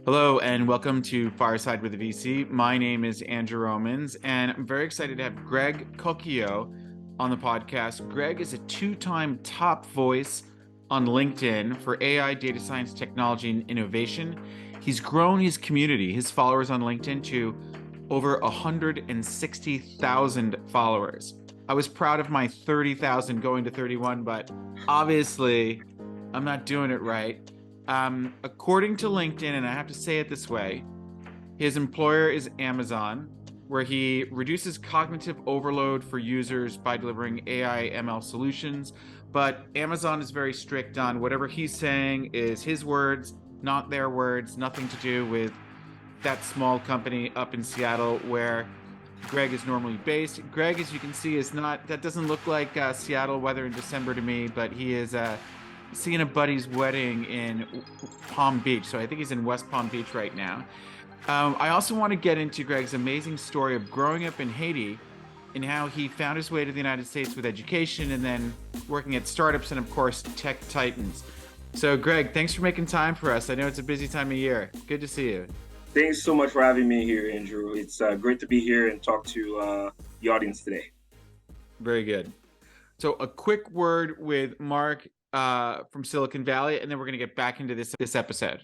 Hello and welcome to Fireside with a VC. My name is Andrew Romans, and I'm very excited to have Greg Coquillo on the podcast. Greg is a two-time top voice on LinkedIn for AI, data science, technology, and innovation. He's grown his community, his followers on LinkedIn, to over 160,000 followers. I was proud of my 30,000 going to 31, but obviously I'm not doing it right. According to LinkedIn, and I have to say it this way, his employer is Amazon, where he reduces cognitive overload for users by delivering AI ML solutions. But Amazon is very strict on whatever he's saying is his words, not their words, nothing to do with that small company up in Seattle where Greg is normally based. Greg, as you can see, is not, that doesn't look like Seattle weather in December to me, but he is seeing a buddy's wedding in Palm Beach. So I think he's in West Palm Beach right now. I also want to get into Greg's amazing story of growing up in Haiti and how he found his way to the United States with education and then working at startups and, of course, tech titans. So, Greg, thanks for making time for us. I know it's a busy time of year. Good to see you. Thanks so much for having me here, Andrew. It's great to be here and talk to the audience today. Very good. So a quick word with Mark from Silicon Valley, and then we're going to get back into this episode.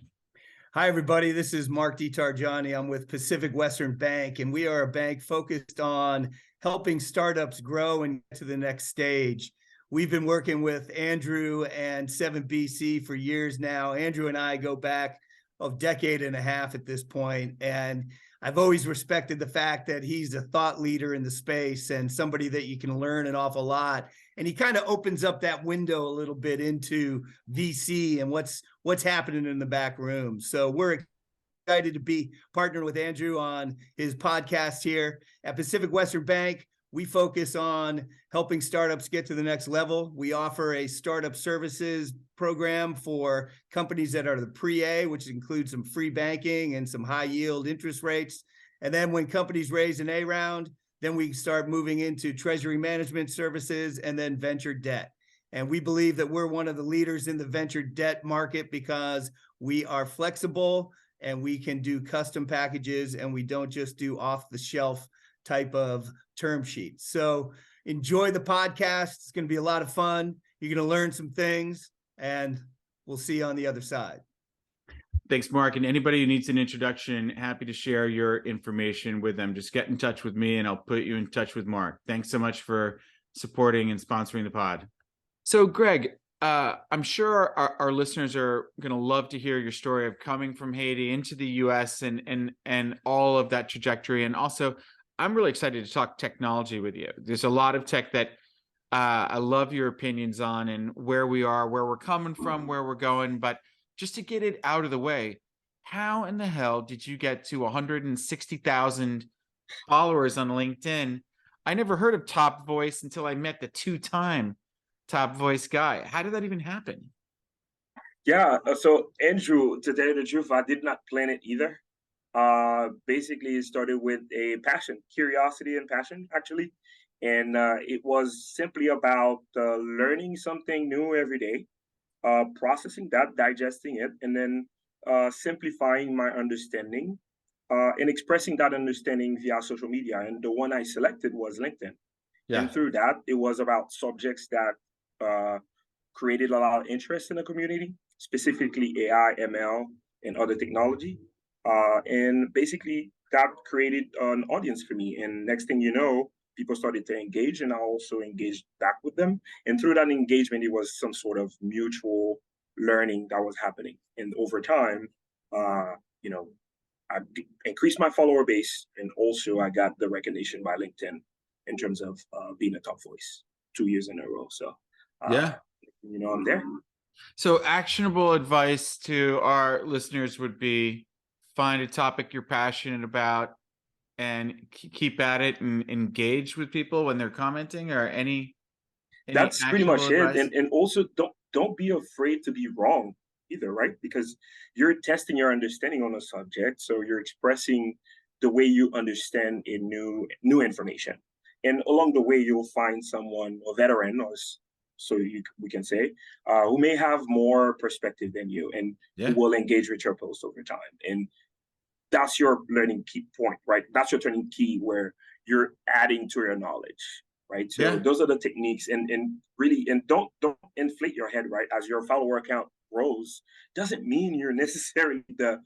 Hi, everybody. This is Mark DiTargiani. I'm with Pacific Western Bank, and we are a bank focused on helping startups grow and get to the next stage. We've been working with Andrew and 7BC for years now. Andrew and I go back a decade and a half at this point, and I've always respected the fact that he's a thought leader in the space and somebody that you can learn an awful lot. And he kind of opens up that window a little bit into VC and what's happening in the back room. So we're excited to be partnering with Andrew on his podcast here at Pacific Western Bank. We focus on helping startups get to the next level. We offer a startup services program for companies that are the pre-A, which includes some free banking and some high yield interest rates. And then when companies raise an A round, then we start moving into treasury management services and then venture debt. And we believe that we're one of the leaders in the venture debt market because we are flexible and we can do custom packages and we don't just do off the shelf type of term sheets. So enjoy the podcast. It's going to be a lot of fun. You're going to learn some things and we'll see you on the other side. Thanks, Mark. And anybody who needs an introduction, happy to share your information with them. Just get in touch with me and I'll put you in touch with Mark. Thanks so much for supporting and sponsoring the pod. So, Greg, I'm sure our listeners are going to love to hear your story of coming from Haiti into the US and all of that trajectory. And also, I'm really excited to talk technology with you. There's a lot of tech that I love your opinions on and where we are, where we're coming from, where we're going. But just to get it out of the way, how in the hell did you get to 160,000 followers on LinkedIn? I never heard of Top Voice until I met the two-time Top Voice guy. How did that even happen? Yeah, so Andrew, to tell you the truth, I did not plan it either. Basically, it started with a passion, curiosity and passion, actually. And it was simply about learning something new every day, processing that, digesting it, and then simplifying my understanding and expressing that understanding via social media. And the one I selected was LinkedIn. Yeah. And through that, it was about subjects that created a lot of interest in the community, specifically AI, ML, and other technology. And basically, that created an audience for me. And next thing you know, people started to engage, and I also engaged back with them. And through that engagement, it was some sort of mutual learning that was happening. And over time, you know, I increased my follower base, and also I got the recognition by LinkedIn in terms of being a top voice 2 years in a row. So, Yeah. I'm there. So actionable advice to our listeners would be find a topic you're passionate about and keep at it and engage with people when they're commenting, or any That's pretty actionable much it. advice? And also don't be afraid to be wrong either, right? Because you're testing your understanding on a subject, so you're expressing the way you understand a new information. And along the way, you'll find someone, a veteran, or so we can say, who may have more perspective than you, and who will engage with your post over time. And that's your learning key point, right? That's your turning key where you're adding to your knowledge, right? So those are the techniques, and really, and don't inflate your head, right? As your follower account grows, doesn't mean you're necessarily the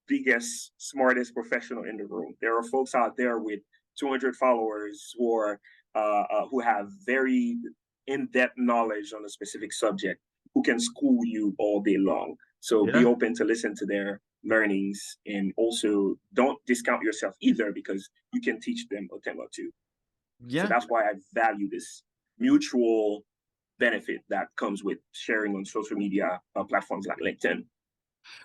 biggest, smartest professional in the room. There are folks out there with 200 followers who have very in-depth knowledge on a specific subject, who can school you all day long. So be open to listen to their learnings, and also don't discount yourself either, because you can teach them a thing or two. So that's why I value this mutual benefit that comes with sharing on social media platforms like LinkedIn.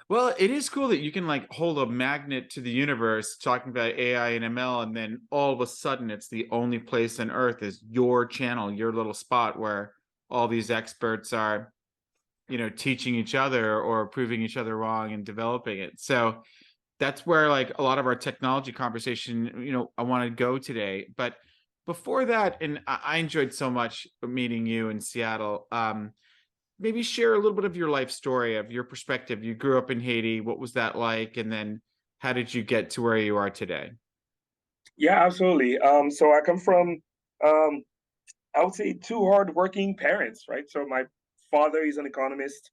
Well, it is cool that you can like hold a magnet to the universe talking about AI and ML, and then all of a sudden it's the only place on earth is your channel, your little spot where all these experts are, you know, teaching each other or proving each other wrong and developing it. So that's where like a lot of our technology conversation, you know, I want to go today. But before that, and I enjoyed so much meeting you in Seattle. Maybe share a little bit of your life story, of your perspective. You grew up in Haiti. What was that like? And then how did you get to where you are today? Yeah, absolutely. So I come from, I would say, two hardworking parents, right? So my father is an economist.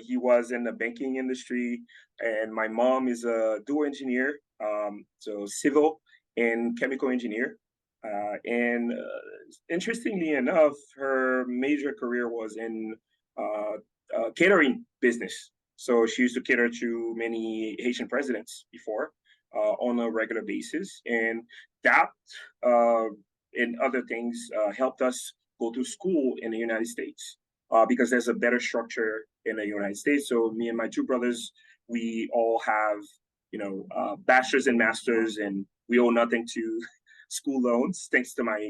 He was in the banking industry, and my mom is a dual engineer, so civil and chemical engineer. And interestingly enough, her major career was in catering business. So she used to cater to many Haitian presidents before on a regular basis. And that and other things helped us go to school in the United States because there's a better structure in the United States. So me and my two brothers, we all have, bachelor's and master's, and we owe nothing to school loans thanks to my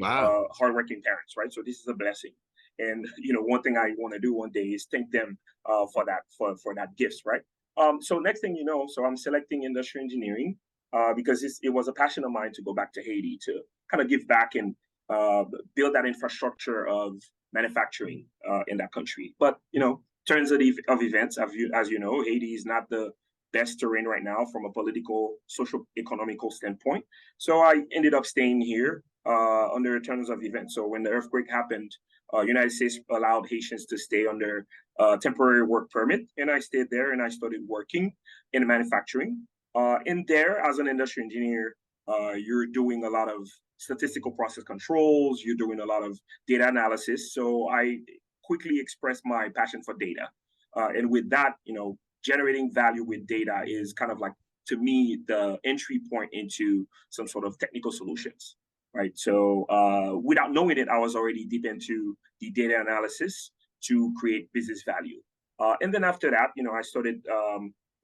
hardworking parents, right? So this is a blessing. And one thing I want to do one day is thank them for that gifts, right? So next thing you know, so I'm selecting industrial engineering because it was a passion of mine to go back to Haiti to kind of give back and build that infrastructure of manufacturing in that country. But turns of events, as you know, Haiti is not the best terrain right now from a political, social, economical standpoint. So I ended up staying here under turns of events. So when the earthquake happened, United States allowed Haitians to stay under temporary work permit, and I stayed there and I started working in manufacturing. In there, as an industrial engineer, you're doing a lot of statistical process controls, you're doing a lot of data analysis. So I quickly expressed my passion for data. And with that, generating value with data is kind of like, to me, the entry point into some sort of technical solutions, right? So without knowing it, I was already deep into the data analysis to create business value. And then after that, I started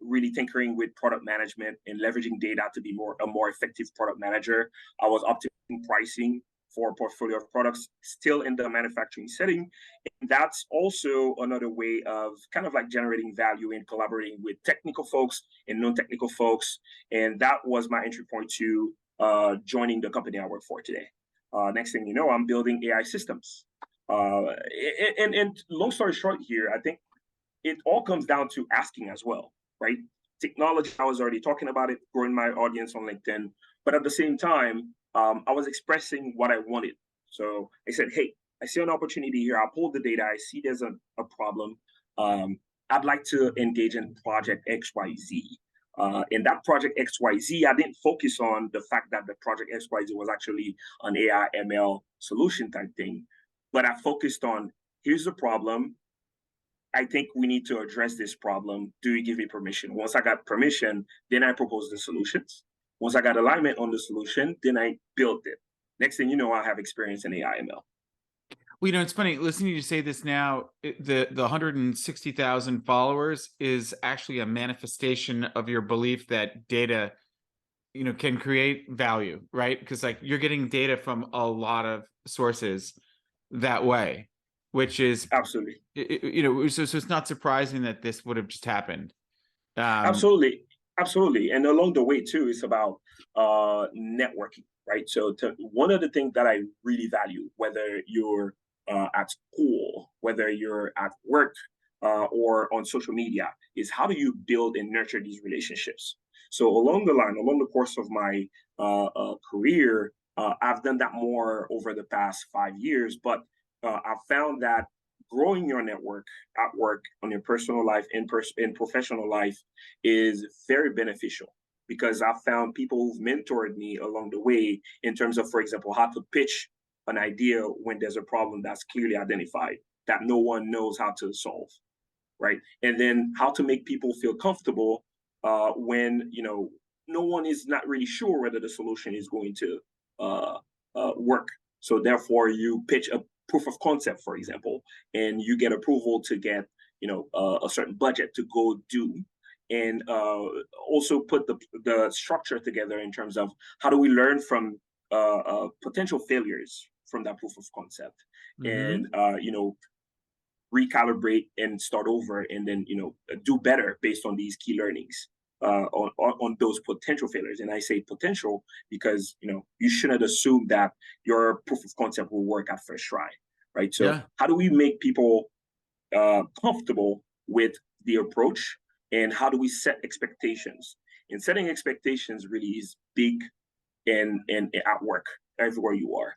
really tinkering with product management and leveraging data to be a more effective product manager. I was optimizing pricing for a portfolio of products still in the manufacturing setting. And that's also another way of kind of like generating value and collaborating with technical folks and non-technical folks. And that was my entry point to joining the company I work for today. Next thing you know, I'm building AI systems. And long story short here, I think it all comes down to asking as well, right? Technology, I was already talking about it, growing my audience on LinkedIn. But at the same time, I was expressing what I wanted. So I said, hey, I see an opportunity here. I pulled the data. I see there's a problem. I'd like to engage in project XYZ. In that project XYZ, I didn't focus on the fact that the project XYZ was actually an AI ML solution type thing. But I focused on, here's the problem. I think we need to address this problem. Do you give me permission? Once I got permission, then I proposed the solutions. Once I got alignment on the solution, then I built it. Next thing you know, I have experience in AI ML. Well, it's funny listening to you say this now. The 160,000 followers is actually a manifestation of your belief that data, can create value, right? Because like you're getting data from a lot of sources that way, which is absolutely, so it's not surprising that this would have just happened. Absolutely. And along the way too, it's about networking, right? So one of the things that I really value, whether you're at school, whether you're at work or on social media, is how do you build and nurture these relationships? So along the course of my career, I've done that more over the past 5 years, but I've found that growing your network at work, on your personal life, in professional life, is very beneficial, because I've found people who've mentored me along the way in terms of, for example, how to pitch an idea when there's a problem that's clearly identified that no one knows how to solve, right? And then how to make people feel comfortable when no one is not really sure whether the solution is going to work. So therefore, you pitch a proof of concept, for example, and you get approval to get a certain budget to go do, and also put the structure together in terms of how do we learn from potential failures from that proof of concept, and recalibrate and start over, and then do better based on these key learnings on those potential failures. And I say potential because you shouldn't assume that your proof of concept will work at first try, right? So how do we make people comfortable with the approach, and how do we set expectations? And setting expectations really is big and at work, everywhere you are.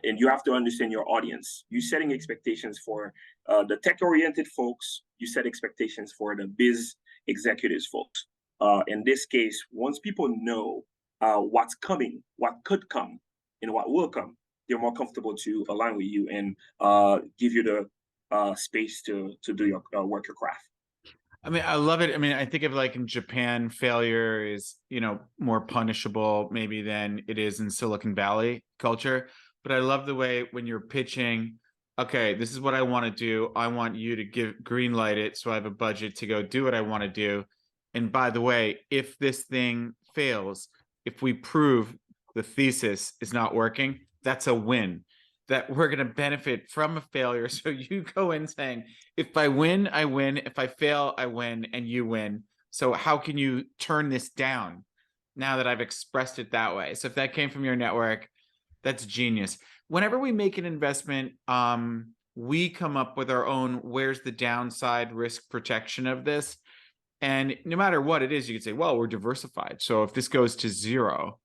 And you have to understand your audience. You're setting expectations for the tech-oriented folks. You set expectations for the biz executives folks. In this case, once people know what's coming, what could come, and what will come, they're more comfortable to align with you and give you the space to do your work your craft. I mean, I love it. I mean, I think of like in Japan, failure is, more punishable maybe than it is in Silicon Valley culture. But I love the way when you're pitching, okay, this is what I want to do. I want you to green light it, so I have a budget to go do what I want to do. And by the way, if this thing fails, if we prove the thesis is not working, that's a win. That we're going to benefit from a failure. So you go in saying, if I win, I win. If I fail, I win, and you win. So how can you turn this down now that I've expressed it that way? So if that came from your network, that's genius. Whenever we make an investment, we come up with our own, where's the downside risk protection of this? And no matter what it is, you could say, well, we're diversified. So if this goes to zero,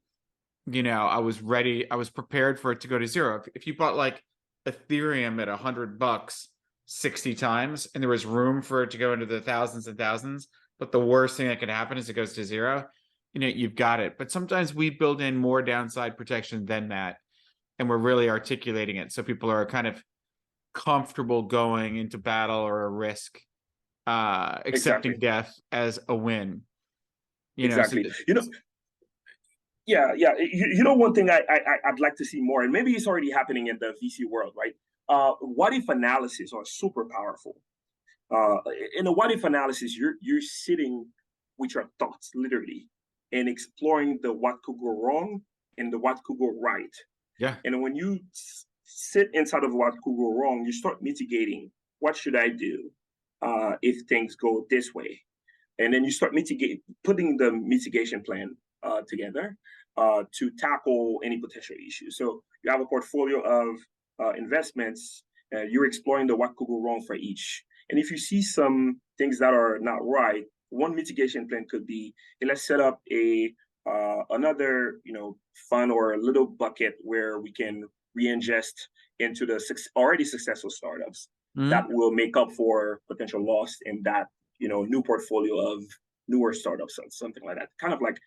I was ready. I was prepared for it to go to zero. If you bought like Ethereum at $100 60 times, and there was room for it to go into the thousands and thousands, but the worst thing that could happen is it goes to zero, you've got it. But sometimes we build in more downside protection than that, and we're really articulating it so people are kind of comfortable going into battle or a risk, accepting death as a win. Exactly. Yeah. One thing I'd like to see more, and maybe it's already happening in the VC world, right? What if analysis are super powerful. In a what if analysis, you're sitting with your thoughts literally and exploring the what could go wrong and the what could go right. Yeah. And when you sit inside of what could go wrong, you start mitigating. What should I do if things go this way? And then you start putting the mitigation plan together to tackle any potential issues. So you have a portfolio of investments, you're exploring the what could go wrong for each. And if you see some things that are not right, one mitigation plan could be, hey, let's set up another fund or a little bucket where we can re-ingest into the already successful startups that will make up for potential loss in that new portfolio of newer startups, something like that. Kind of like,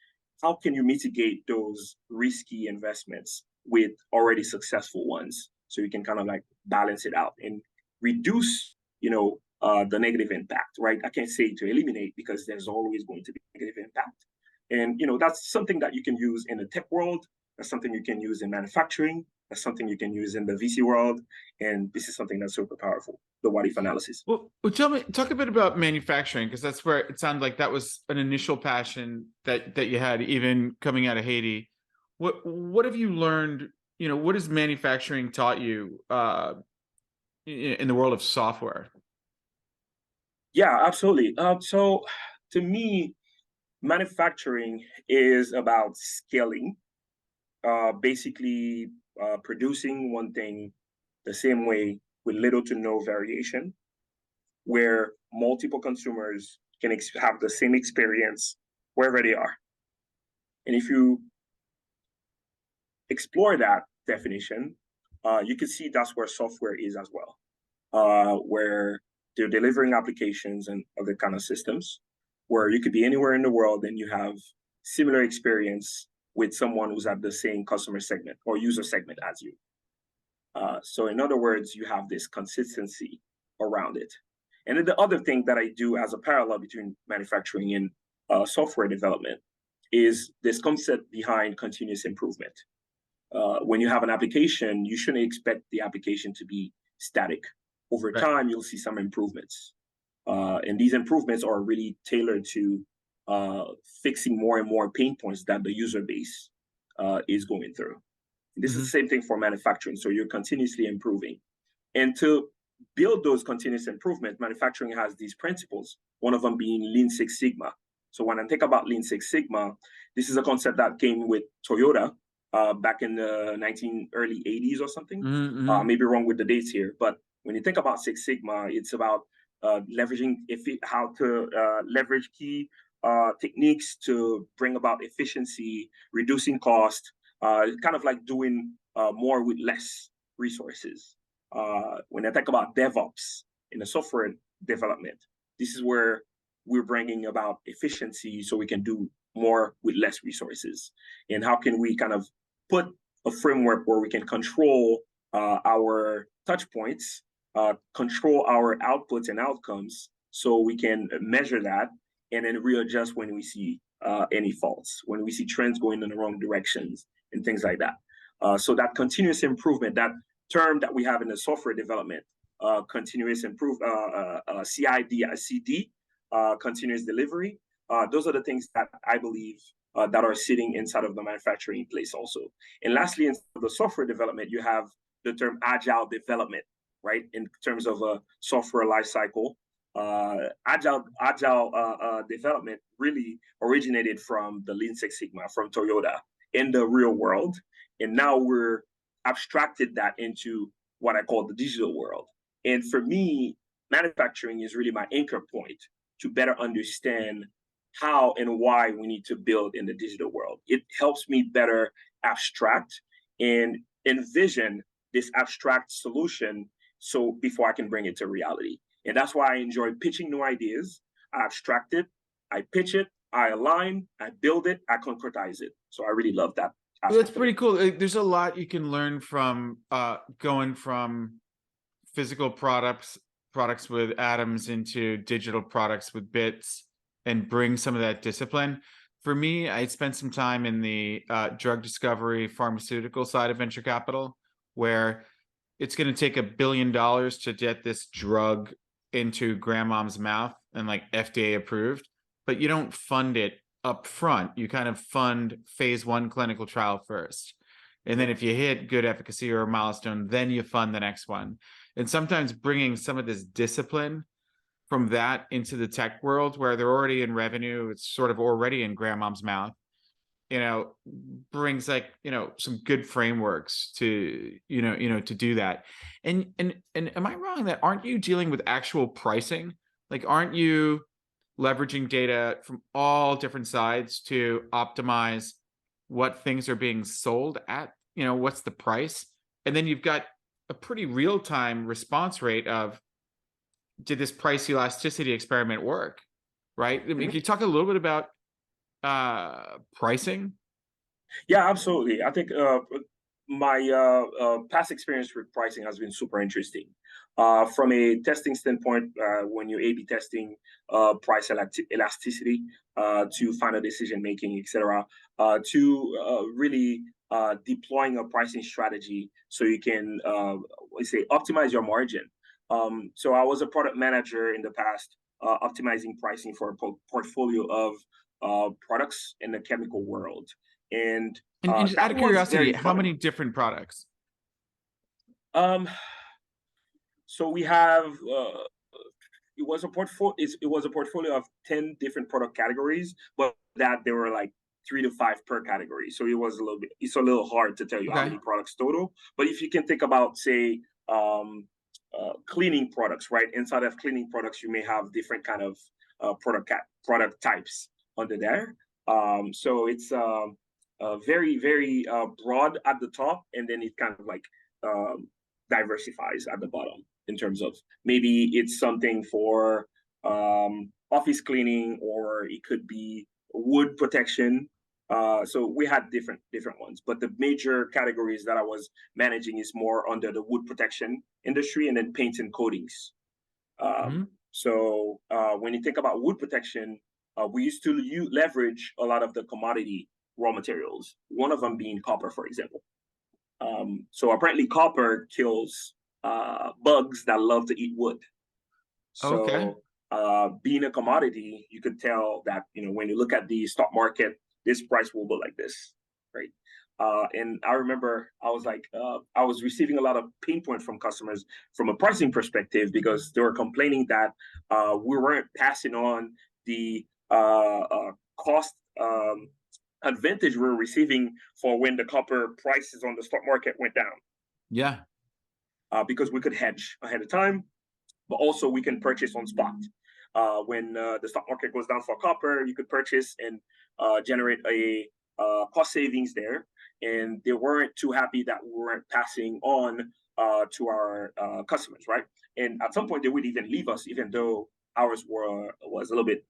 how can you mitigate those risky investments with already successful ones, so you can kind of like balance it out and reduce the negative impact, right? I can't say to eliminate, because there's always going to be negative impact. And that's something that you can use in the tech world. That's something you can use in manufacturing. That's something you can use in the VC world. And this is something that's super powerful, the what if analysis. Well, talk a bit about manufacturing, because that's where it sounded like that was an initial passion that you had, even coming out of Haiti. What have you learned? What has manufacturing taught you in the world of software? Yeah, absolutely. So to me, manufacturing is about scaling, basically producing one thing the same way with little to no variation, where multiple consumers can have the same experience wherever they are. And if you explore that definition, you can see that's where software is as well, where they're delivering applications and other kind of systems, where you could be anywhere in the world and you have similar experience with someone who's at the same customer segment or user segment as you. So in other words, you have this consistency around it. And then the other thing that I do as a parallel between manufacturing and software development is this concept behind continuous improvement. When you have an application, you shouldn't expect the application to be static. Over time, you'll see some improvements. And these improvements are really tailored to fixing more and more pain points that the user base is going through. This is the same thing for manufacturing. So you're continuously improving. And to build those continuous improvement, manufacturing has these principles, one of them being Lean Six Sigma. So when I think about Lean Six Sigma, this is a concept that came with Toyota back in the early 80s or something. Maybe wrong with the dates here, but when you think about Six Sigma, it's about leveraging how to leverage key techniques to bring about efficiency, reducing cost, kind of like doing more with less resources. When I think about DevOps in the software development, this is where we're bringing about efficiency so we can do more with less resources. And how can we kind of put a framework where we can control our touch points, control our outputs and outcomes so we can measure that and then readjust when we see any faults, when we see trends going in the wrong directions and things like that. So that continuous improvement, that term that we have in the software development, continuous CI/CD, continuous delivery, those are the things that I believe that are sitting inside of the manufacturing place also. And lastly, in the software development, you have the term agile development, right? In terms of a software lifecycle, agile development really originated from the Lean Six Sigma, from Toyota in the real world. And now we're abstracted that into what I call the digital world. And for me, manufacturing is really my anchor point to better understand how and why we need to build in the digital world. It helps me better abstract and envision this abstract solution so before I can bring it to reality. And that's why I enjoy pitching new ideas. I abstract it, I pitch it, I align, I build it, I concretize it. So I really love that. Well, that's pretty cool. There's a lot you can learn from going from physical products with atoms into digital products with bits and bring some of that discipline. For me, I spent some time in the drug discovery pharmaceutical side of venture capital, where it's going to take $1 billion to get this drug into grandmom's mouth and like FDA approved, but you don't fund it up front. You kind of fund phase 1 clinical trial first. And then if you hit good efficacy or a milestone, then you fund the next one. And sometimes bringing some of this discipline from that into the tech world where they're already in revenue, it's sort of already in grandmom's mouth, brings like, some good frameworks to, to do that. And am I wrong that aren't you dealing with actual pricing? Like, aren't you leveraging data from all different sides to optimize what things are being sold at, what's the price? And then you've got a pretty real-time response rate of, did this price elasticity experiment work? Right? I mean, can you talk a little bit about pricing? Yeah, absolutely. I think my past experience with pricing has been super interesting. From a testing standpoint, when you're A/B testing price elasticity to final decision making, etc., to really deploying a pricing strategy so you can optimize your margin. So I was a product manager in the past, optimizing pricing for a portfolio of products in the chemical world. And just out of curiosity, how many different products? So we have it was a portfolio of 10 different product categories, but that there were like 3 to 5 per category. So it's a little hard to tell you how many products total. But if you can think about, say, cleaning products, right? Inside of cleaning products, you may have different kind of product types under there. So it's very, very broad at the top, and then it kind of like diversifies at the bottom in terms of maybe it's something for office cleaning, or it could be wood protection. So we had different ones, but the major categories that I was managing is more under the wood protection industry, and then paints and coatings. So when you think about wood protection, we used to leverage a lot of the commodity raw materials, one of them being copper, for example. So apparently copper kills bugs that love to eat wood. So being a commodity, you could tell that, when you look at the stock market, this price will go like this, right? And I remember I was like, I was receiving a lot of pain points from customers from a pricing perspective, because they were complaining that we weren't passing on the cost advantage we were receiving for when the copper prices on the stock market went down. Yeah. Because we could hedge ahead of time, but also we can purchase on spot. When the stock market goes down for copper, you could purchase and generate a cost savings there. And they weren't too happy that we weren't passing on to our customers, right? And at some point, they would even leave us, even though ours was a little bit,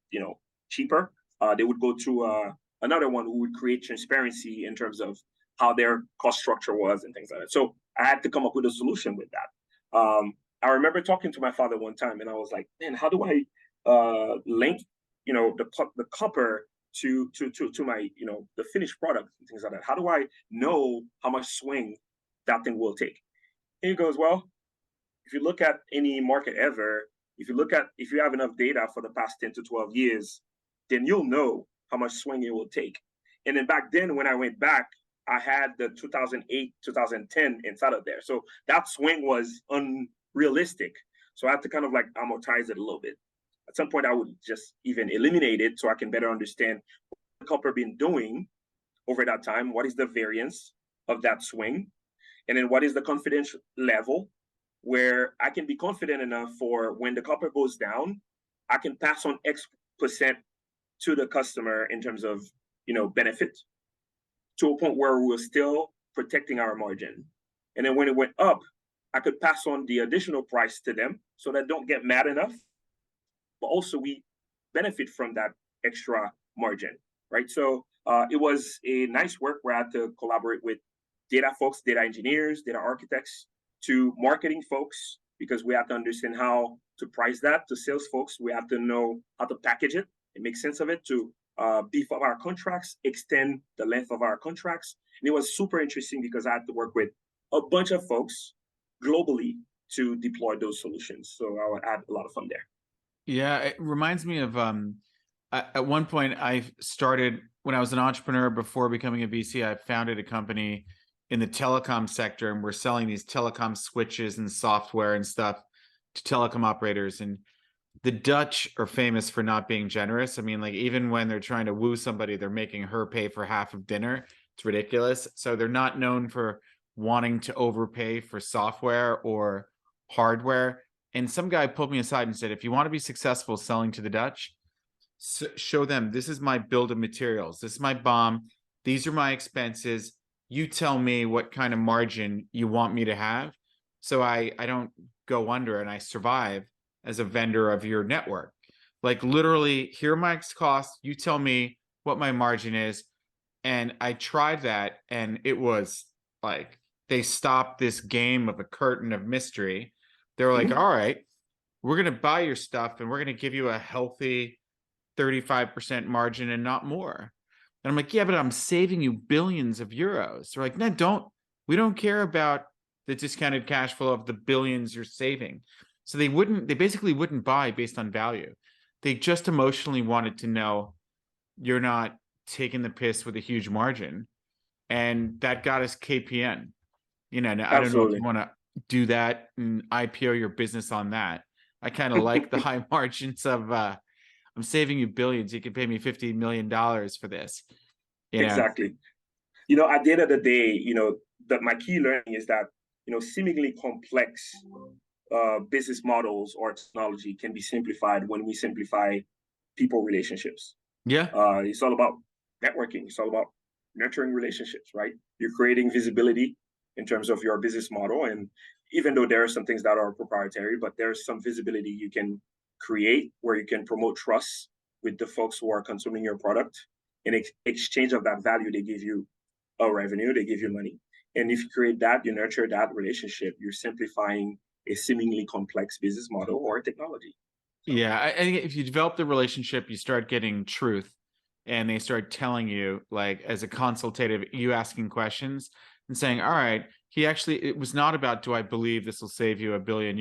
cheaper. They would go to another one who would create transparency in terms of how their cost structure was and things like that. So I had to come up with a solution with that. I remember talking to my father one time, and I was like, man, how do I link, the copper to my, the finished product and things like that? How do I know how much swing that thing will take? And he goes, well, if you look at any market ever, if you have enough data for the past 10 to 12 years, then you'll know how much swing it will take. And then back then, when I went back, I had the 2008, 2010 inside of there. So that swing was unrealistic. So I had to kind of like amortize it a little bit. At some point, I would just even eliminate it so I can better understand what the copper been doing over that time. What is the variance of that swing? And then what is the confidence level where I can be confident enough for when the copper goes down, I can pass on X% to the customer in terms of, benefit, to a point where we're still protecting our margin. And then when it went up, I could pass on the additional price to them so that don't get mad enough, but also we benefit from that extra margin, right? So it was a nice work where I had to collaborate with data folks, data engineers, data architects, to marketing folks, because we have to understand how to price that. To sales folks, we have to know how to package it and make sense of it, to beef up our contracts, extend the length of our contracts. And it was super interesting because I had to work with a bunch of folks globally to deploy those solutions. So I had a lot of fun there. Yeah, it reminds me of at one point I started, when I was an entrepreneur before becoming a VC, I founded a company in the telecom sector, and we're selling these telecom switches and software and stuff to telecom operators. And the Dutch are famous for not being generous. I mean, like, even when they're trying to woo somebody, they're making her pay for half of dinner. It's ridiculous. So they're not known for wanting to overpay for software or hardware. And some guy pulled me aside and said, if you want to be successful selling to the Dutch, show them, this is my bill of materials. This is my BOM. These are my expenses. You tell me what kind of margin you want me to have, so I don't go under and I survive as a vendor of your network. Like, literally, here are my costs. You tell me what my margin is. And I tried that, and it was like, they stopped this game of a curtain of mystery. They were like, all right, we're going to buy your stuff and we're going to give you a healthy 35% margin and not more. And I'm like, yeah, but I'm saving you billions of euros. They're like, no, we don't care about the discounted cash flow of the billions you're saving. So they basically wouldn't buy based on value. They just emotionally wanted to know you're not taking the piss with a huge margin. And that got us KPN. I don't know if you want to do that and IPO your business on that. I kind of like the high margins of I'm saving you billions. You can pay me $50 million for this. Exactly. At the end of the day, that my key learning is that seemingly complex business models or technology can be simplified when we simplify people relationships. Yeah. It's all about networking. It's all about nurturing relationships, right? You're creating visibility in terms of your business model. And even though there are some things that are proprietary, but there's some visibility you can create where you can promote trust with the folks who are consuming your product. In exchange of that value, they give you a revenue, they give you money. And if you create that, you nurture that relationship, you're simplifying a seemingly complex business model or technology. So. Yeah, I think if you develop the relationship, you start getting truth, and they start telling you, like, as a consultative, you asking questions and saying, all right, it was not about, do I believe this will save you €1 billion?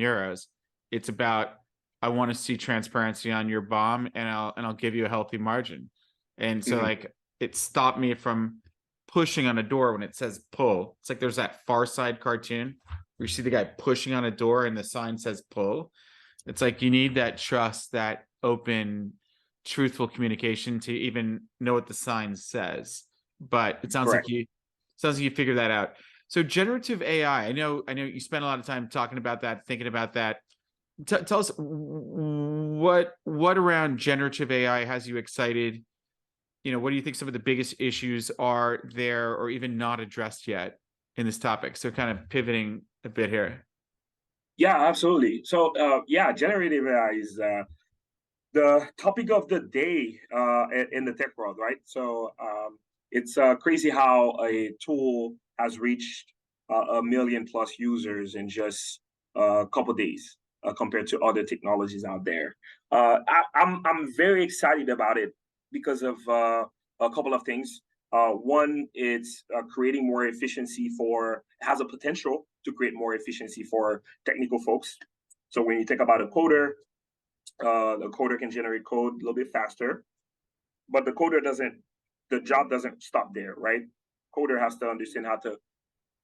It's about, I want to see transparency on your BOM, and I'll give you a healthy margin. And so like, it stopped me from pushing on a door when it says pull. It's like there's that Far Side cartoon where you see the guy pushing on a door and the sign says pull. It's like you need that trust, that open, truthful communication to even know what the sign says. But it sounds Correct. like you figured that out. So generative AI, I know you spent a lot of time talking about that, thinking about that. Tell us what around generative AI has you excited? What do you think some of the biggest issues are there, or even not addressed yet in this topic? So kind of pivoting a bit here. Yeah, absolutely. So, generative AI is the topic of the day in the tech world, right? So, it's crazy how a tool has reached 1 million plus users in just a couple of days compared to other technologies out there. I'm very excited about it because of a couple of things. One, it's creating more efficiency has a potential to create more efficiency for technical folks. So when you think about a coder, the coder can generate code a little bit faster, but the job doesn't stop there, right? Coder has to understand how to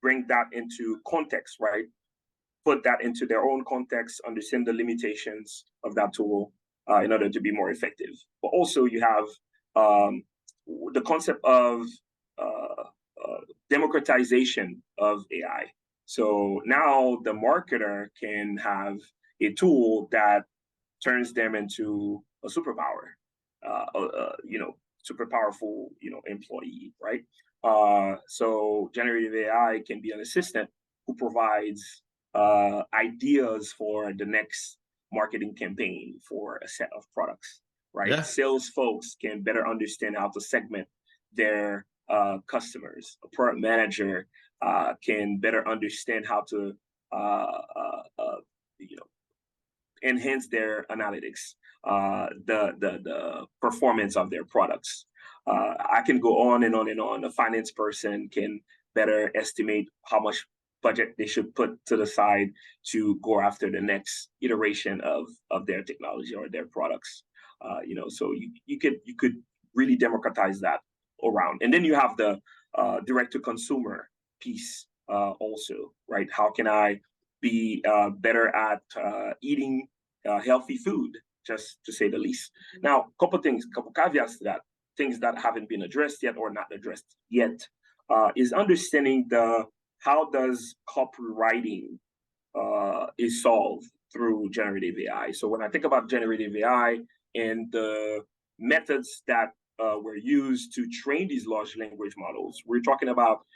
bring that into context, right? Put that into their own context, understand the limitations of that tool in order to be more effective. But also you have the concept of democratization of AI. So now the marketer can have a tool that turns them into a superpower, super powerful, employee, right? So generative AI can be an assistant who provides ideas for the next marketing campaign for a set of products, right? Yeah. Sales folks can better understand how to segment their customers. A product manager can better understand how to, enhance their analytics, the performance of their products. I can go on and on and on. A finance person can better estimate how much budget they should put to the side to go after the next iteration of their technology or their products. So you could really democratize that around. And then you have the direct to consumer piece also, right? How can I be better at eating healthy food, just to say the least. Now, couple caveats to that, things that haven't been addressed yet or not addressed yet, is understanding how does copywriting is solved through generative AI. So when I think about generative AI and the methods that were used to train these large language models, we're talking about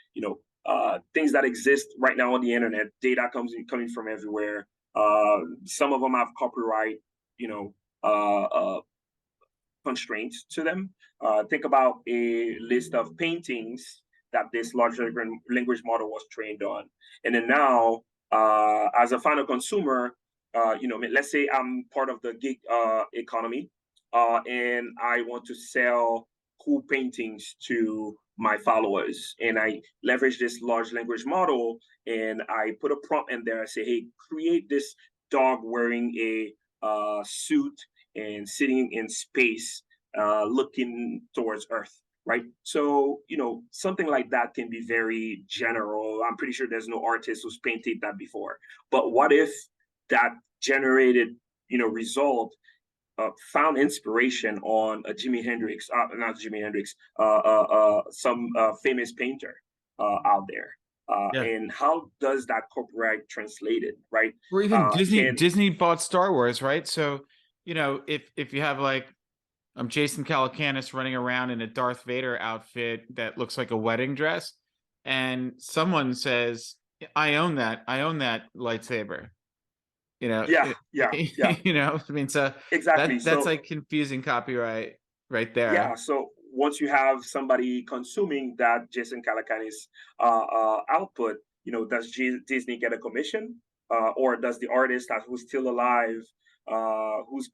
things that exist right now on the internet, data coming from everywhere. Some of them have copyright, constraints to them. Think about a list of paintings that this large language model was trained on. And then now, as a final consumer, let's say I'm part of the gig economy, and I want to sell cool paintings to my followers, and I leverage this large language model, and I put a prompt in there. I say, hey, create this dog wearing a suit and sitting in space, looking towards Earth, right? So, something like that can be very general. I'm pretty sure there's no artist who's painted that before. But what if that generated, result found inspiration on a some famous painter out there? Yeah. And how does that copyright translate it, right? Or even Can Disney bought Star Wars, right? So, if you have like Jason Calacanis running around in a Darth Vader outfit that looks like a wedding dress, and someone says, I own that lightsaber. Yeah, yeah, yeah, I mean, so exactly. that's So like confusing copyright right there. yeah, so once you have somebody consuming that Jason Calacanis output, does Disney get a commission, or does the artist who's still alive, who's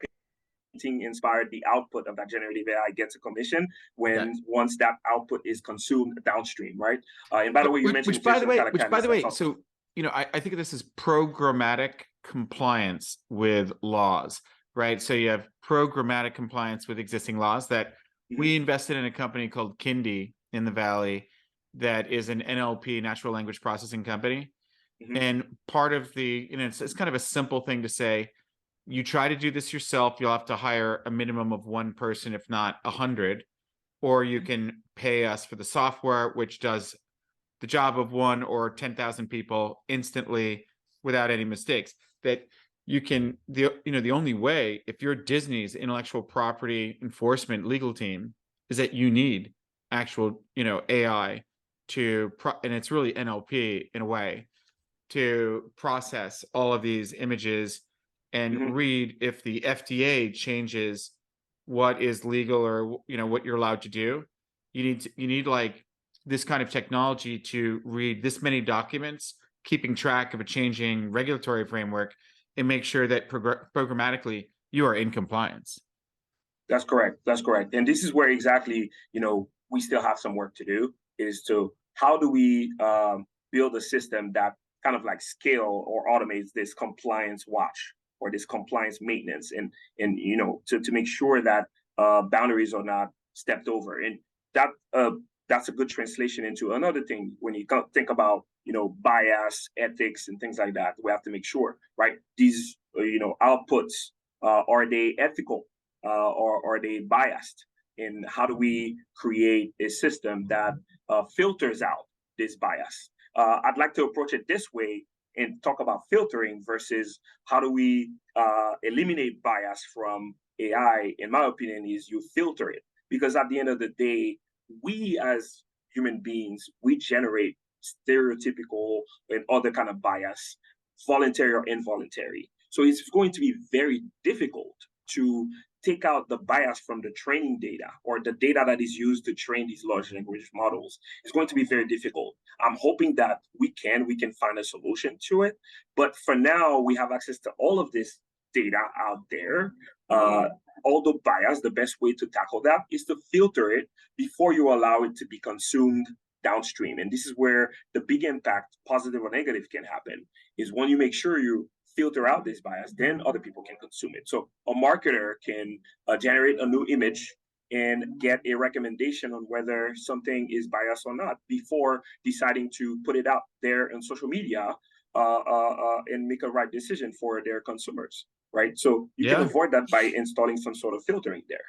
painting inspired the output of that generative AI gets a commission Yeah. when once that output is consumed downstream, right? And by the way, you Which mentioned by the Jason way, Calacanis. That's all. so I think of this as programmatic compliance with laws, right? So you have programmatic compliance with existing laws that we Mhm, invested in a company called Kindy in the Valley that is an NLP, natural language processing company. mhm, And part of it's kind of a simple thing to say, you try to do this yourself, you'll have to hire a minimum of one person, if not 100, or you can pay us for the software, which does the job of one or 10,000 people instantly without any mistakes. That you can, the only way, if you're Disney's intellectual property enforcement legal team, is that you need actual, AI and it's really NLP in a way, to process all of these images and mhm. read if the FDA changes what is legal or what you're allowed to do. You need like this kind of technology to read this many documents, keeping track of a changing regulatory framework, and make sure that programmatically you are in compliance. That's correct. That's correct. And this is where exactly, we still have some work to do, is to how do we build a system that kind of like scale or automates this compliance watch or this compliance maintenance, and to make sure that boundaries are not stepped over. And that that's a good translation into another thing when you think about bias, ethics, and things like that. We have to make sure, right? These outputs, are they ethical, or are they biased? And how do we create a system that filters out this bias? I'd like to approach it this way and talk about filtering versus how do we eliminate bias from AI. In my opinion, is you filter it, because at the end of the day, we as human beings, we generate stereotypical and other kind of bias, voluntary or involuntary. So it's going to be very difficult to take out the bias from the training data or the data that is used to train these large language models. It's going to be very difficult. I'm hoping that we can find a solution to it. But for now, we have access to all of this data out there. Although bias, the best way to tackle that is to filter it before you allow it to be consumed downstream. And this is where the big impact, positive or negative, can happen, is when you make sure you filter out this bias, then other people can consume it. So a marketer can generate a new image and get a recommendation on whether something is biased or not before deciding to put it out there on social media, and make a right decision for their consumers, right? So you can Yeah. avoid that by installing some sort of filtering there.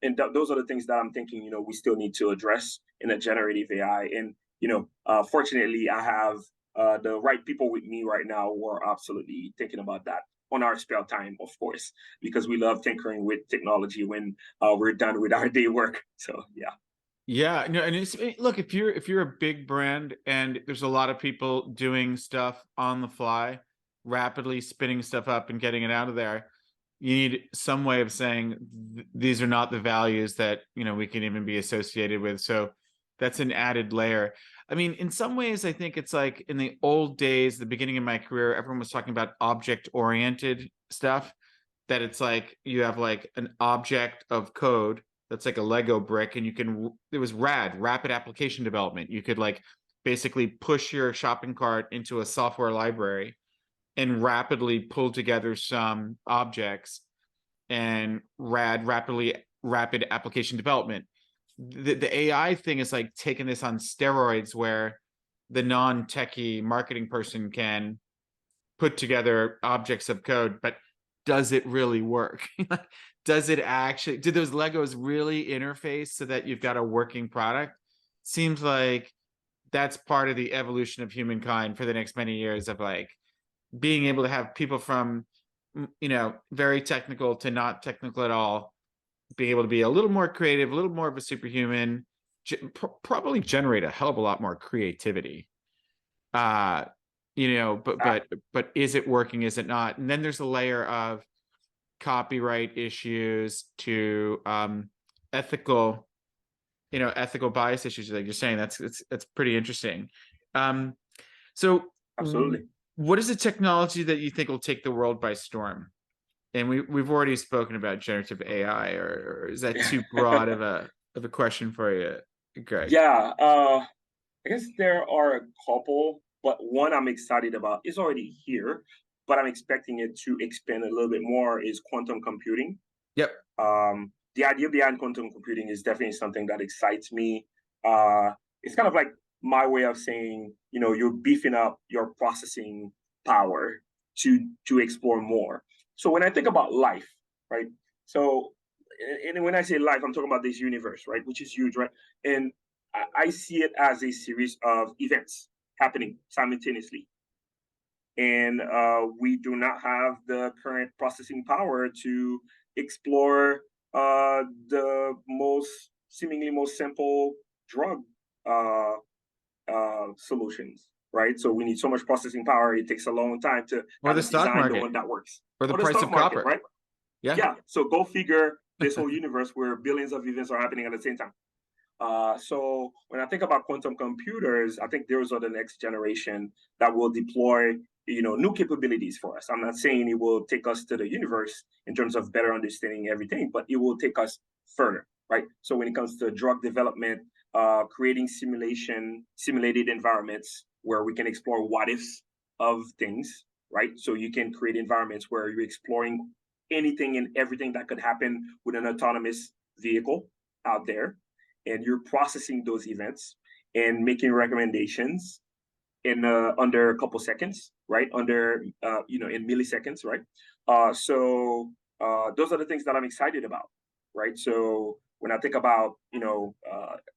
And those are the things that I'm thinking, we still need to address in a generative AI. And, fortunately, I have the right people with me right now who are absolutely thinking about that on our spare time, of course, because we love tinkering with technology when we're done with our day work. So, yeah. Yeah, no, and look, if you're a big brand and there's a lot of people doing stuff on the fly, rapidly spinning stuff up and getting it out of there, you need some way of saying these are not the values that we can even be associated with. So that's an added layer. I mean, in some ways, I think it's like in the old days, the beginning of my career, everyone was talking about object-oriented stuff. That it's like you have like an object of code that's like a Lego brick, and it was rapid application development. You could like basically push your shopping cart into a software library and rapidly pull together some objects and rapid application development. The AI thing is like taking this on steroids, where the non-techie marketing person can put together objects of code, but does it really work? Does it actually, do those Legos really interface so that you've got a working product? Seems like that's part of the evolution of humankind for the next many years, of like being able to have people from, you know, very technical to not technical at all, being able to be a little more creative, a little more of a superhuman, probably generate a hell of a lot more creativity. Uh, you know, but is it working? Is it not? And then there's a layer of copyright issues to ethical, you know, ethical bias issues, like you're saying. That's pretty interesting. So Absolutely. what is the technology that you think will take the world by storm? And we've already spoken about generative AI, or is that too broad of a question for you, Greg? Yeah, I guess there are a couple, but one I'm excited about is already here, but I'm expecting it to expand a little bit more is quantum computing. Yep. The idea behind quantum computing is definitely something that excites me. It's kind of like my way of saying, you know, you're beefing up your processing power to explore more. So when I think about life, right? So, and when I say life, I'm talking about this universe, right, which is huge, right? And I see it as a series of events happening simultaneously. And we do not have the current processing power to explore the seemingly most simple drug uh, solutions, right? So we need so much processing power. It takes a long time to Or kind the of stock design the market, one that works. or the Or the price stock of market, copper. right? Yeah. Yeah. So go figure this whole universe where billions of events are happening at the same time. So when I think about quantum computers, I think those are the next generation that will deploy, you know, new capabilities for us. I'm not saying it will take us to the universe in terms of better understanding everything, but it will take us further, right? So when it comes to drug development, creating simulated environments where we can explore what ifs of things, right? So you can create environments where you're exploring anything and everything that could happen with an autonomous vehicle out there, and you're processing those events and making recommendations in under a couple seconds, right? Under you know, in milliseconds, right? Those are the things that I'm excited about, right? So when I think about, you know,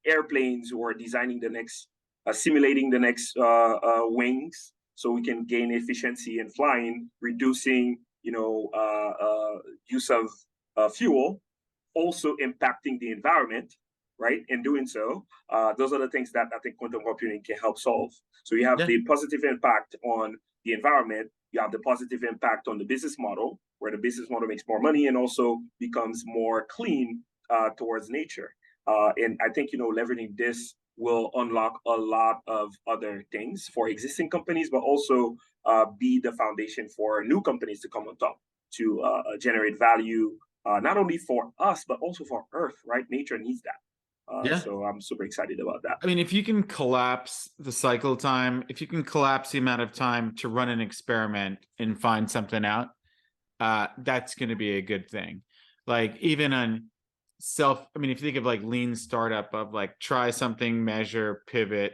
airplanes or designing the next, simulating the next wings, so we can gain efficiency in flying, reducing, you know, use of fuel, also impacting the environment, right? In doing so, those are the things that I think quantum computing can help solve. So you have Yeah. the positive impact on the environment, you have the positive impact on the business model, where the business model makes more money and also becomes more clean towards nature. And I think, you know, leveraging this will unlock a lot of other things for existing companies, but also be the foundation for new companies to come on top to generate value, not only for us, but also for Earth, right? Nature needs that. Yeah. So I'm super excited about that. I mean, if you can collapse the cycle time, if you can collapse the amount of time to run an experiment and find something out, that's going to be a good thing. Like even on I mean, if you think of like lean startup, of like try something, measure, pivot,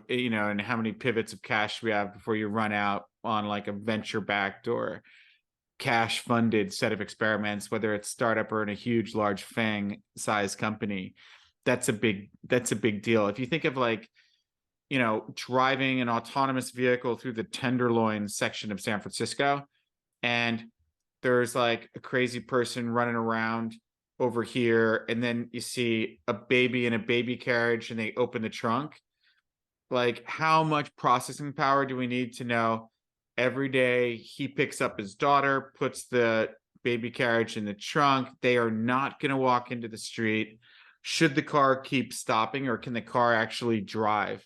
you know, and how many pivots of cash we have before you run out on like a venture backed or cash funded set of experiments, whether it's startup or in a huge, large FAANG size company, that's a big deal. If you think of like, you know, driving an autonomous vehicle through the Tenderloin section of San Francisco, and there's like a crazy person running around over here, and then you see a baby in a baby carriage and they open the trunk. Like, how much processing power do we need to know every day he picks up his daughter, puts the baby carriage in the trunk, they are not going to walk into the street? Should the car keep stopping, or can the car actually drive,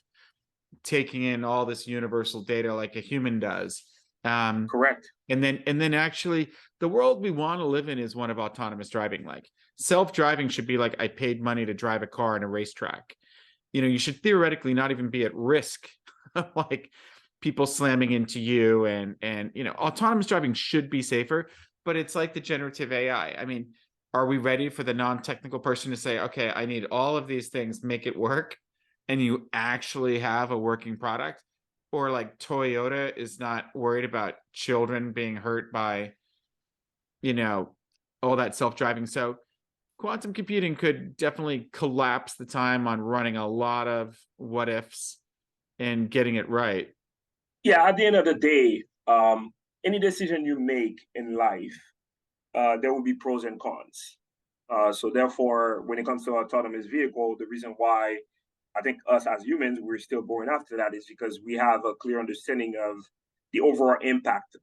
taking in all this universal data like a human does? Correct. And then actually the world we want to live in is one of autonomous driving. Like self-driving should be like, I paid money to drive a car in a racetrack. You know, you should theoretically not even be at risk of like people slamming into you, and you know, autonomous driving should be safer, but it's like the generative AI. I mean, are we ready for the non-technical person to say, okay, I need all of these things, make it work, and you actually have a working product? Or like Toyota is not worried about children being hurt by, you know, all that self-driving. So quantum computing could definitely collapse the time on running a lot of what ifs and getting it right. Yeah, at the end of the day, any decision you make in life, there will be pros and cons. So therefore, when it comes to autonomous vehicle, the reason why I think us as humans, we're still going after that is because we have a clear understanding of the overall impact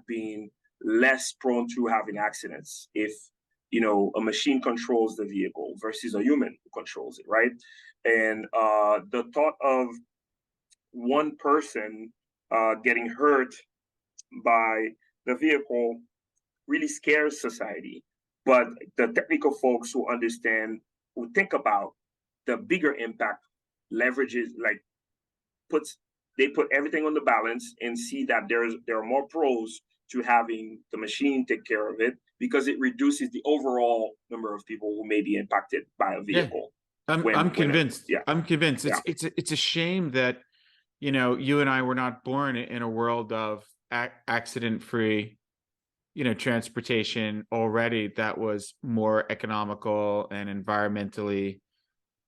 being less prone to having accidents if, a machine controls the vehicle versus a human who controls it, right? And the thought of one person getting hurt by the vehicle really scares society. But the technical folks who think about the bigger impact, leverages like puts they put everything on the balance and see that there are more pros to having the machine take care of it because it reduces the overall number of people who may be impacted by a Yeah, vehicle. I'm convinced. Yeah, I'm convinced. yeah, It's a shame that you and I were not born in a world of accident-free transportation already that was more economical and environmentally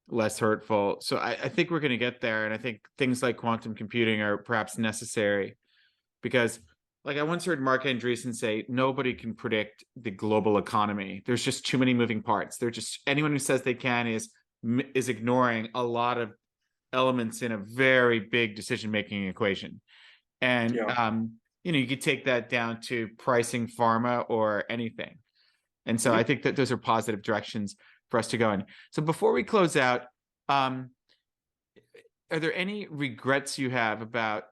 less hurtful. So I think we're going to get there. And I think things like quantum computing are perhaps necessary because, like, I once heard Mark Andreessen say, nobody can predict the global economy. There's just too many moving parts. They're just, anyone who says they can is ignoring a lot of elements in a very big decision-making equation. And, yeah. you could take that down to pricing pharma or anything. And so I Mm-hmm. think that those are positive directions for us to go in. So before we close out, are there any regrets you have about,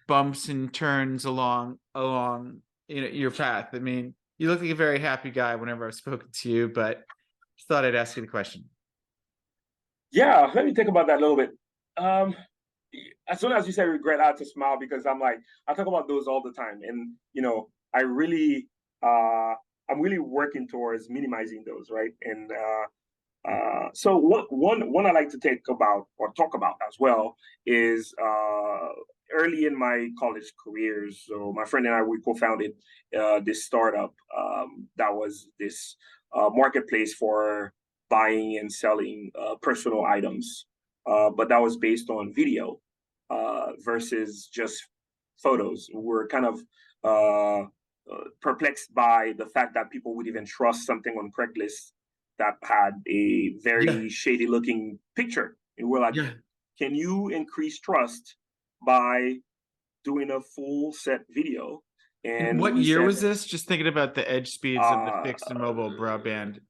bumps and turns along, your path? I mean, you look like a very happy guy whenever I've spoken to you, but just thought I'd ask you the question. Yeah, let me think about that a little bit. Um, as soon as you say regret, I had to smile because I'm like, I talk about those all the time, and I really, I'm really working towards minimizing those, right? And so one I like to talk about as well is early in my college careers. So my friend and I, we co-founded this startup that was this marketplace for buying and selling personal items, but that was based on video versus just photos. We're kind of perplexed by the fact that people would even trust something on Craigslist that had a Yeah. very shady looking picture. And we're like, Yeah. can you increase trust by doing a full set video? And And what we year said, was this? Just thinking about the edge speeds of the uh, fixed and mobile broadband.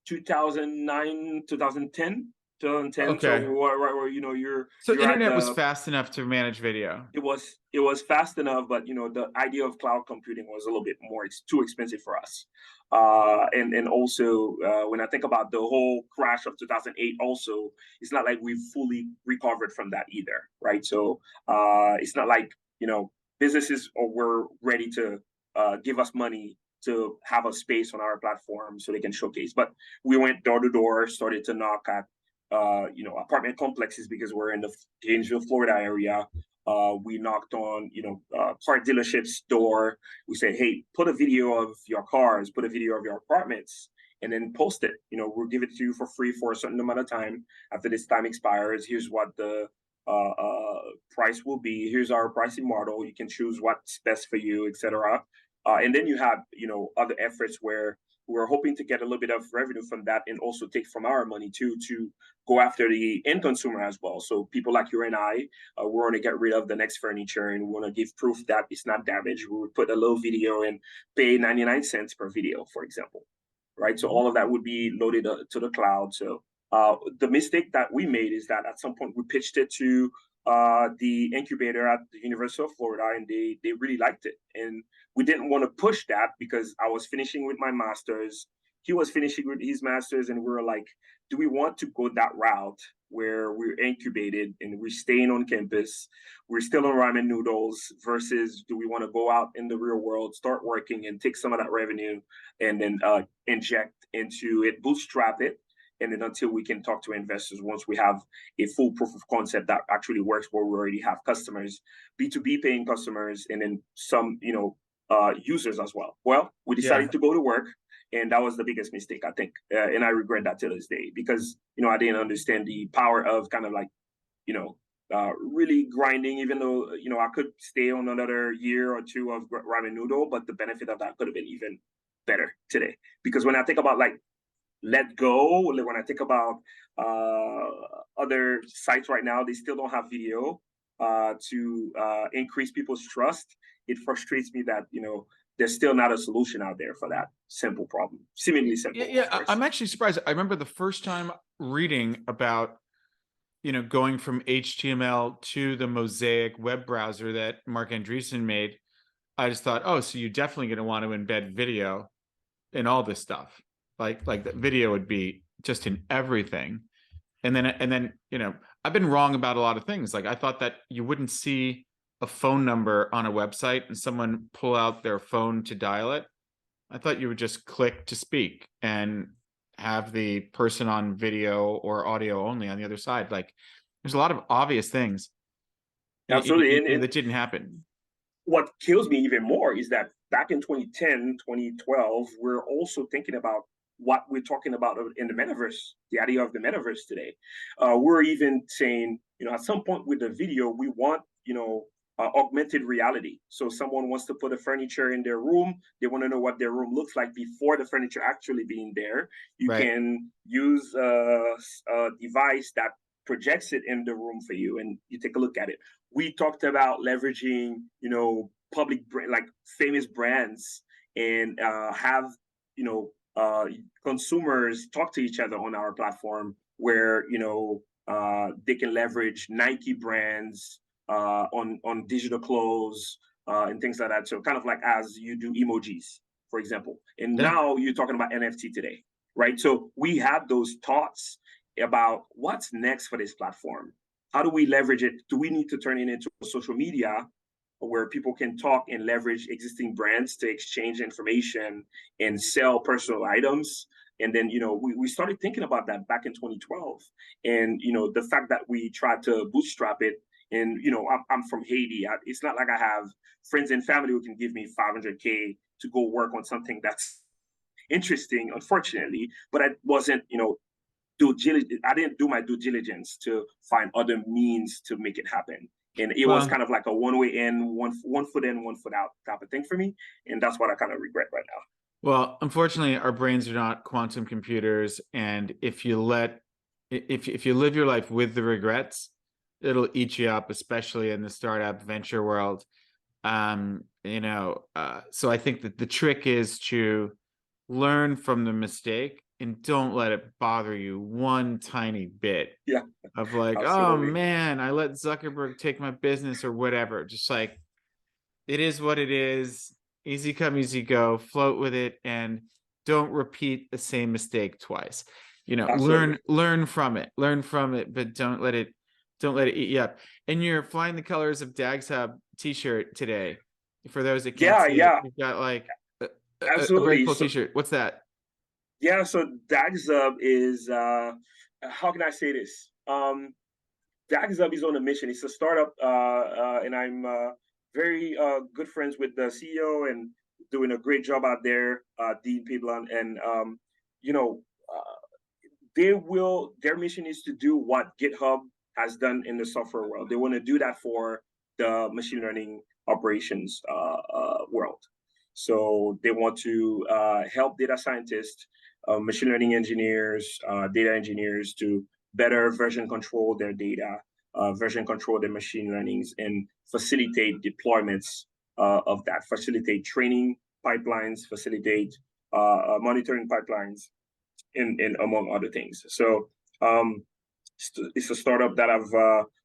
2009, 2010, 2010. So Okay. where So you're at internet was the fast enough to manage video. it was fast enough, but the idea of cloud computing was a little bit too expensive for us. And also when I think about the whole crash of 2008, also it's not like we've fully recovered from that either, right? So it's not like businesses were ready to give us money to have a space on our platform so they can showcase. But we went door to door, started to knock at apartment complexes because we're in the Gainesville, Florida area. We knocked on, car dealerships' door. We said, hey, put a video of your cars, put a video of your apartments, and then post it. We'll give it to you for free for a certain amount of time. After this time expires, here's what the price will be. Here's our pricing model. You can choose what's best for you, etc. And then you have, other efforts where we're hoping to get a little bit of revenue from that and also take from our money too to go after the end consumer as well. So people like you and I, we want to get rid of the next furniture and we want to give proof that it's not damaged. We would put a little video and pay 99 cents per video, for example, right? So all of that would be loaded to the cloud. So the mistake that we made is that at some point we pitched it to the incubator at the University of Florida, and they really liked it. And we didn't want to push that because I was finishing with my master's. He was finishing with his master's, and we were like, do we want to go that route where we're incubated and we're staying on campus, we're still on ramen noodles, versus do we want to go out in the real world, start working, and take some of that revenue and then inject into it, bootstrap it, and then until we can talk to investors once we have a full proof of concept that actually works, where we already have customers, B2B paying customers, and then some users as well. Well, we decided Yeah. to go to work, and that was the biggest mistake, I think, and I regret that to this day because I didn't understand the power of kind of like really grinding, even though, I could stay on another year or two of ramen noodle, but the benefit of that could have been even better today. Because when I think about like let go, when I think about other sites right now, they still don't have video to increase people's trust. It frustrates me that, there's still not a solution out there for that simple problem, seemingly simple, Yeah, of course. I'm actually surprised. I remember the first time reading about, going from HTML to the Mosaic web browser that Mark Andreessen made. I just thought, oh, so you're definitely going to want to embed video in all this stuff. Like that video would be just in everything. And then, I've been wrong about a lot of things. Like I thought that you wouldn't see a phone number on a website and someone pull out their phone to dial it. I thought you would just click to speak and have the person on video or audio only on the other side. Like there's a lot of obvious things Absolutely. And that didn't happen. what kills me even more is that back in 2010, 2012, we're also thinking about what we're talking about in the metaverse, the idea of the metaverse today. We're even saying, at some point with the video, we want, augmented reality. So someone wants to put a furniture in their room. They want to know what their room looks like before the furniture actually being there. You Right. can use a device that projects it in the room for you, and you take a look at it. We talked about leveraging, public like famous brands and have, consumers talk to each other on our platform where, they can leverage Nike brands on digital clothes and things like that. So kind of like as you do emojis, for example. And Yeah. now you're talking about NFT today, right? So we have those thoughts about what's next for this platform. How do we leverage it? Do we need to turn it into social media where people can talk and leverage existing brands to exchange information and sell personal items? And then, we started thinking about that back in 2012. And, the fact that we tried to bootstrap it, and, I'm from Haiti. It's not like I have friends and family who can give me $500K to go work on something that's interesting, unfortunately, but I wasn't, I didn't do my due diligence to find other means to make it happen. And it was kind of like a one way in, one foot in, one foot out type of thing for me. And that's what I kind of regret right now. Well, unfortunately, our brains are not quantum computers, and if you live your life with the regrets, it'll eat you up, especially in the startup venture world. So I think that the trick is to learn from the mistake and don't let it bother you one tiny bit. Yeah, of like, absolutely. Oh man, I let Zuckerberg take my business or whatever. Just like, it is what it is. Easy come, easy go. Float with it and don't repeat the same mistake twice. Absolutely. Learn from it, but don't let it eat you up. And you're flying the colors of DAGsHub t-shirt today. For those that can't see it, you've got like a very cool t-shirt. What's that? Yeah, so DAGsHub is how can I say this? DAGsHub is on a mission. It's a startup, and I'm very good friends with the CEO and doing a great job out there, Dean Piblan. And their mission is to do what GitHub has done in the software world. They want to do that for the machine learning operations world. So they want to help data scientists, machine learning engineers, data engineers to better version control their data, version control their machine learnings, and facilitate deployments of that, facilitate training pipelines, facilitate monitoring pipelines, and among other things. So it's a startup that I've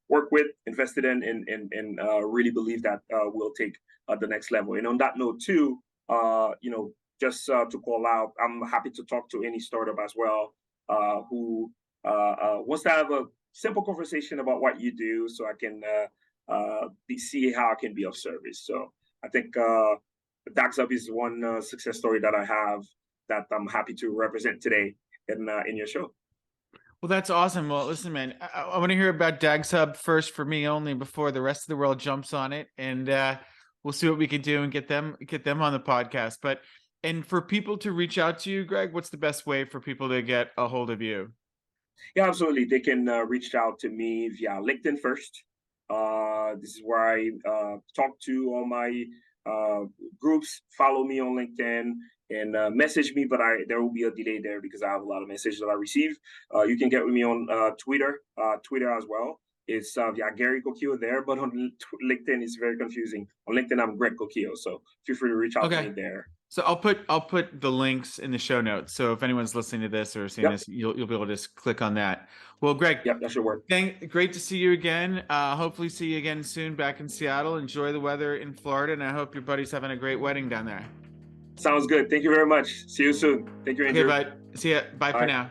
worked with, invested in, and really believe that will take the next level. And on that note, too, just to call out, I'm happy to talk to any startup as well who wants to have a simple conversation about what you do, so I can see how I can be of service. So I think DAGsHub is one success story that I have that I'm happy to represent today in your show. Well, that's awesome. Well, listen, man, I want to hear about DAGsHub first for me only before the rest of the world jumps on it, and we'll see what we can do and get them on the podcast. And for people to reach out to you, Greg, what's the best way for people to get a hold of you? Yeah, absolutely. They can reach out to me via LinkedIn first. This is where I talk to all my uh, groups. Follow me on LinkedIn and message me, but there will be a delay there because I have a lot of messages that I receive. You can get with me on Twitter as well. It's via Gary Coquillo there, but on LinkedIn it's very confusing. On LinkedIn I'm Greg Coquillo, so feel free to reach out to Okay. me there. So I'll put the links in the show notes. So if anyone's listening to this or seeing Yep. this, you'll be able to just click on that. Well, Greg, Yep, that should work. great to see you again. Hopefully see you again soon back in Seattle. Enjoy the weather in Florida, and I hope your buddy's having a great wedding down there. Sounds good. Thank you very much. See you soon. Thank you, Andrew. Okay, bud. See ya. Bye for now.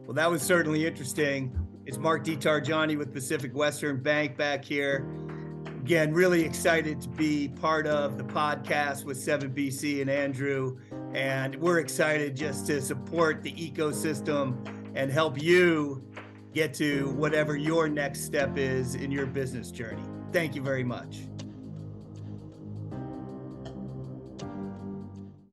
Well, that was certainly interesting. It's Mark DiTargiani with Pacific Western Bank back here. Again, really excited to be part of the podcast with 7BC and Andrew. And we're excited just to support the ecosystem and help you get to whatever your next step is in your business journey. Thank you very much.